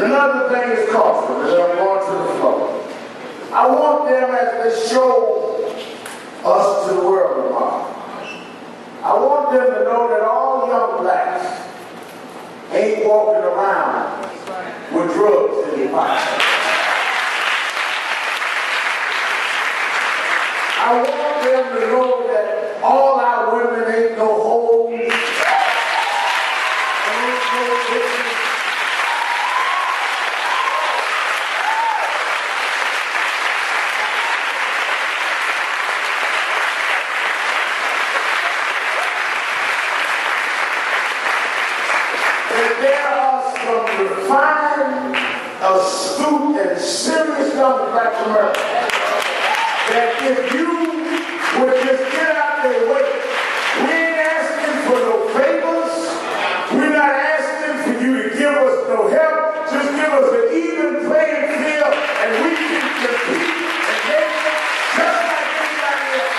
And another thing is culture, and then I'm going to the floor. I want them as they show us to the world tomorrow. I want them to know that all young blacks ain't walking around with drugs in their pocket. I want them to know that all our women ain't no hoes, ain't no bitches. That there are some refined, astute, and serious young black Americans that if you would just get out their way, we ain't asking for no favors, we're not asking for you to give us no help, just give us an even playing field and we can compete and make it just like anybody else.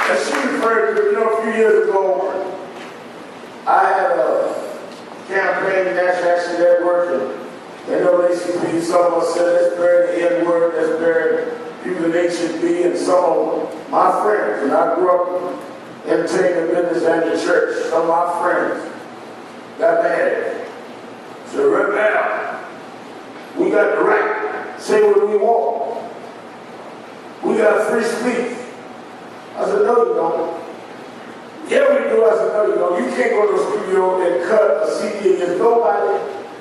As she referred to, a few years ago, I had a campaign national action network. They know ACP, some of us said, let's bury the N-word, let's bury people in HB, and some of my friends, and I grew up entertaining business and the church, some of my friends got mad. Said, rebel, we got the right to say what we want. We got free speech. I said, no you don't. Yeah we do. I said, no you don't. You can't go to the studio and cut a CD against nobody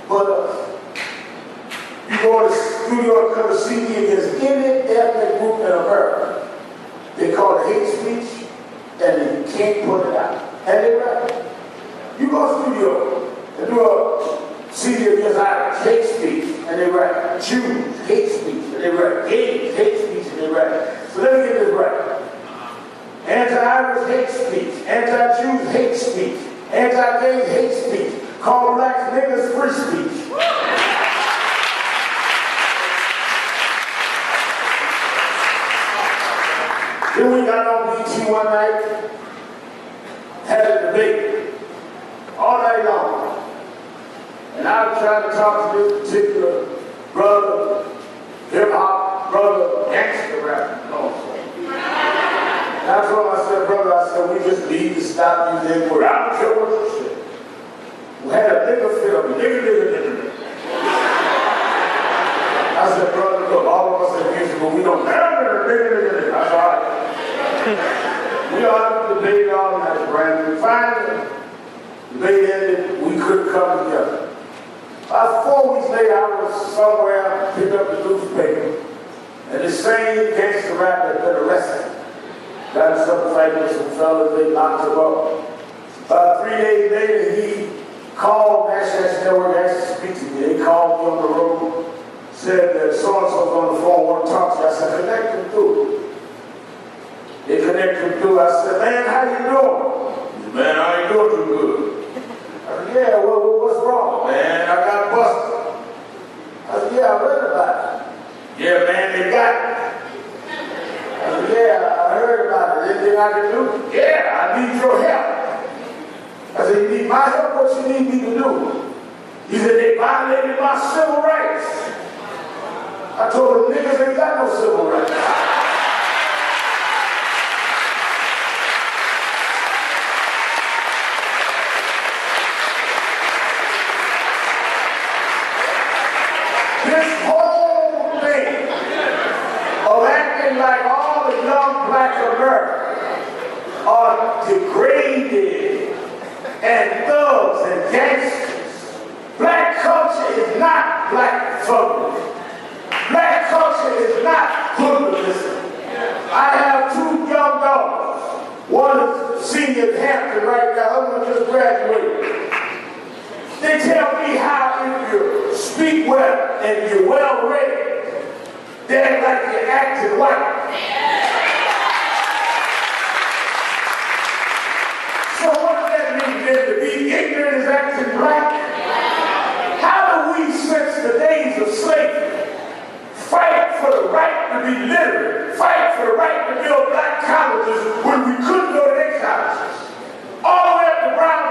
but us. You go to the studio and cut a CD against any ethnic group in America. They call it hate speech, and you can't put it out. And they're right. You go to the studio and do a CD against Irish, hate speech, and they right. Jews, hate speech, and they right. Gays, hate speech, and they right. So let me get this right. Anti-Irish hate speech, anti-Jews hate speech, anti-gays hate speech, call blacks niggas free speech. Then we got on BT one night, had a debate all night long. And I was trying to talk to this particular brother, hip-hop brother, gangster rapper, And I told him, I said, brother, we just need to stop using that word. I don't care what you say. We had a nigga film, nigga. I said, brother, look, all of us are music, but we don't have nigga. That's all right. We all debated all night, Brandon. Finally, the debate ended, we couldn't come together. About 4 weeks later, I was somewhere, picked up the newspaper, and the same gangster rapper had been arrested. Got in some fight with some fellas, they locked him up. About 3 days later, he called National Network, asked to speak to me. They called me on the road, said that so-and-so's on the phone, want to talk to you. I said, connect him through. They connected him through. I said, man, how you doing? He said, man, I ain't doing too good. I said, yeah, what's wrong? Man, I got busted. I said, yeah, I read about it. Yeah, man, they got it. I said, yeah, I heard about it. Anything I can do? Yeah, I need your help. I said, you need my help? What you need me to do? He said, they violated my civil rights. I told him, niggas ain't got no civil rights. This whole thing of acting like all the young black Americans are degraded and thugs and gangsters. Black culture is not black fuggery. Black culture is not hooliganism. I have 2 young daughters. One is senior at Hampton right now, the other one just graduated. They tell me how if you speak well and you're well read, they act like you're acting white. So what does that mean then? To be ignorant is acting black? How do we, since the days of slavery, fight for the right to be literate, fight for the right to build black colleges when we couldn't go to their colleges? All the way up to Brown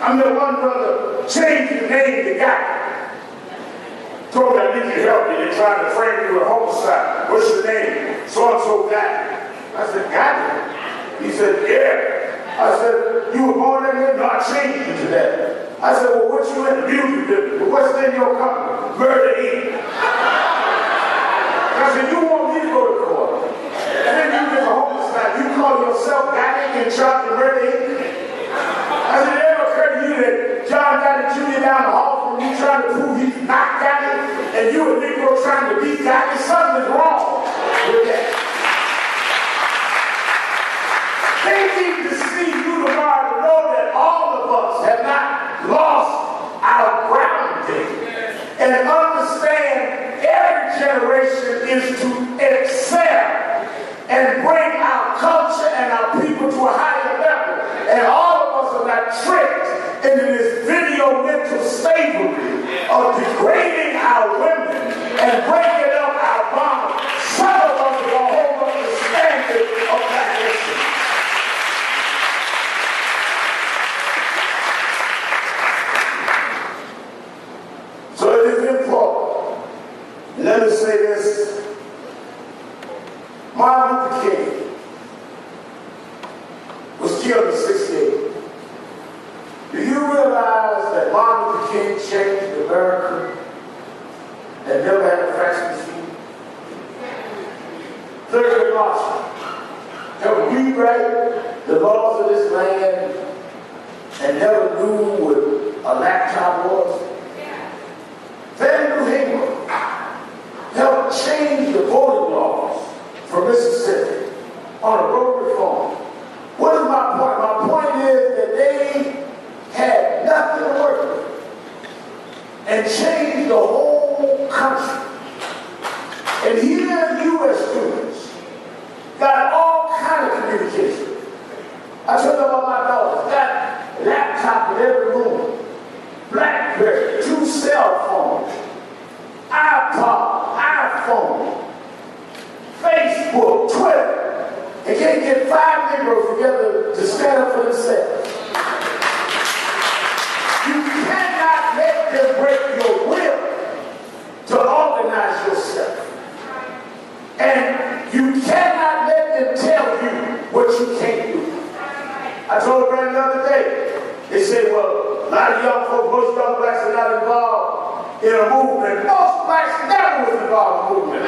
I met one brother changed the name of the guy. Told me I need your help. They're trying to frame you with homicide. What's your name? So-and-so guy. I said, guy? He said, yeah. I said, you were born in here? No, I changed you to that. I said, well, what you in the music business? Well, what's in your company? Murder Inc. I said, you want me to go to court? And then you get a homicide. You call yourself guy in charge of Murder Inc. I said, it ever occurred to you that John got a Junior down the hall from you trying to prove he's not got it, and you a Negro trying to be got it? Something's wrong with that. They need to see you tomorrow to know that all of us have not lost our grounding and understand every generation is to excel and bring our culture and our people to a higher level. And all of us are not tricked into this video mental slavery of degrading our women and breaking up our bonds. Some of us are going to hold up the standard of black history. So it is important. Let me say this. Martin Luther King was killed in '68. Do you realize that Martin Luther King changed America and never had a fax machine? Thurgood Marshall helped rewrite the laws of this land and never knew what a laptop was. Van New helped change the voting laws for Mississippi on a road reform. What is my point? My point is that they had nothing to work with and changed the whole country. And here U.S. students got all kind of communication. I told them about my daughters, got a laptop in every room, BlackBerry, 2 cell phones, iPod, iPhone, Facebook, Twitter. They can't get 5 Negroes together to stand up for themselves. You cannot let them break your will to organize yourself. And you cannot let them tell you what you can't do. I told a friend the other day, they say, well, a lot of young folks, most young blacks are not involved in a movement. Most blacks never was involved in a movement.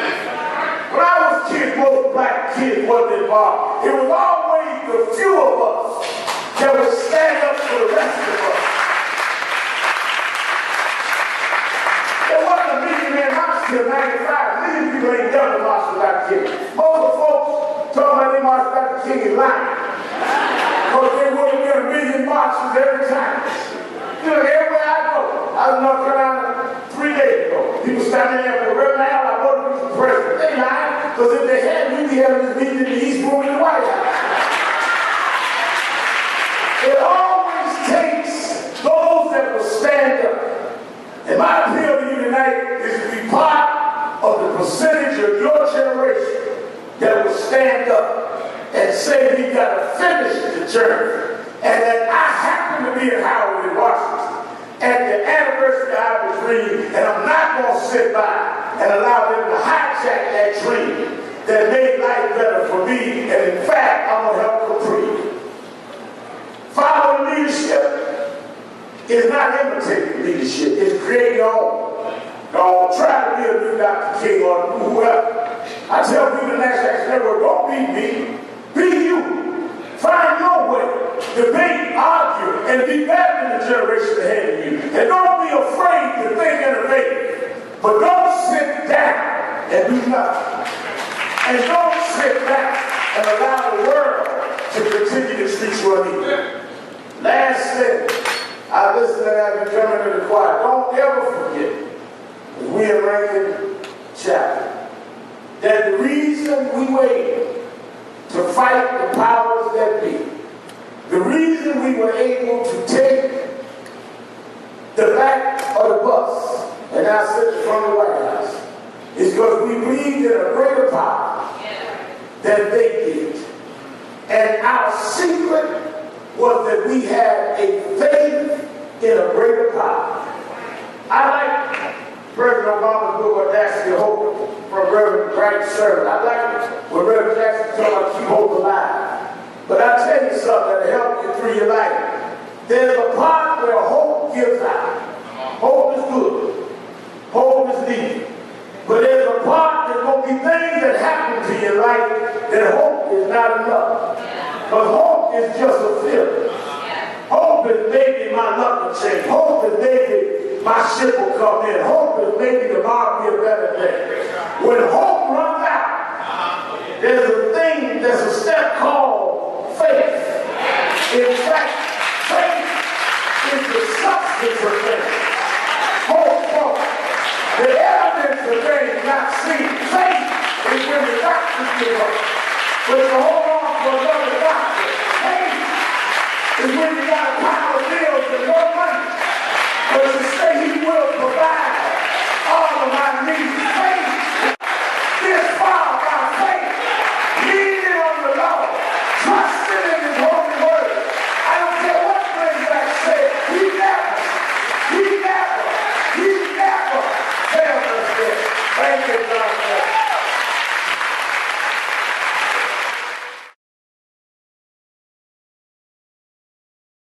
When I was a kid, most black kids wasn't involved. It was always the few of us that would stand up for the rest of us. There wasn't a million-man march till '95. Million people ain't never marched without King. Most of the folks talking about they marched without the King is lying. Because they would have been a million marches every time. You know, everywhere I go. I was in North Carolina 3 days ago. People standing there for real now, I voted for the president. They lying, because if they had me, we having this meeting in the East Room in the White House. It always takes those that will stand up. And my appeal to you tonight is to be part of the percentage of your generation that will stand up and say we got to finish the journey. And that I happen to be in Howard in Washington at the anniversary of the dream, and I'm not going to sit by and allow them to hijack that dream that made life better for me, and in fact, I'm going to help complete. Following leadership is not imitating leadership, it's creating your own. Don't try to be a new Dr. King or whoever. I tell people in the National Action Network, don't be me, be you. Find your way, debate, argue, and be better than the generation ahead of you. And don't be afraid to think innovative. But don't sit down and do nothing. And don't sit back and allow the world to continue to treat you unequal. Last thing, I listen to that and come into the choir. Don't ever forget, as we in Rakin Chapel, that the reason we waited to fight the powers that be, the reason we were able to take the back of the bus and now sit in front of the White House is because we believed in a greater power than they did. And our secret was that we had a faith in a greater power. I like President Obama's book, Audacity of Hope, from Reverend Wright's sermon. I like when Reverend Jackson told about keep hope alive. But I'll tell you something that'll help you through your life. There's a part where hope gives out. Hope is good. Hope is needed. But there's a part there's going to be things that happen to your life that hope is not enough. Because hope is just a feeling. Hope is maybe my luck will change. Hope is maybe my ship will come in. Hope is maybe tomorrow will be a better day. When hope runs out, there's a step called faith. In fact, faith is the substance of things. Hope for the evidence of things not seen. Faith is when the doctors give up. When you hold on for another doctor. Faith is when you got a pile of bills and no money. But to say he will provide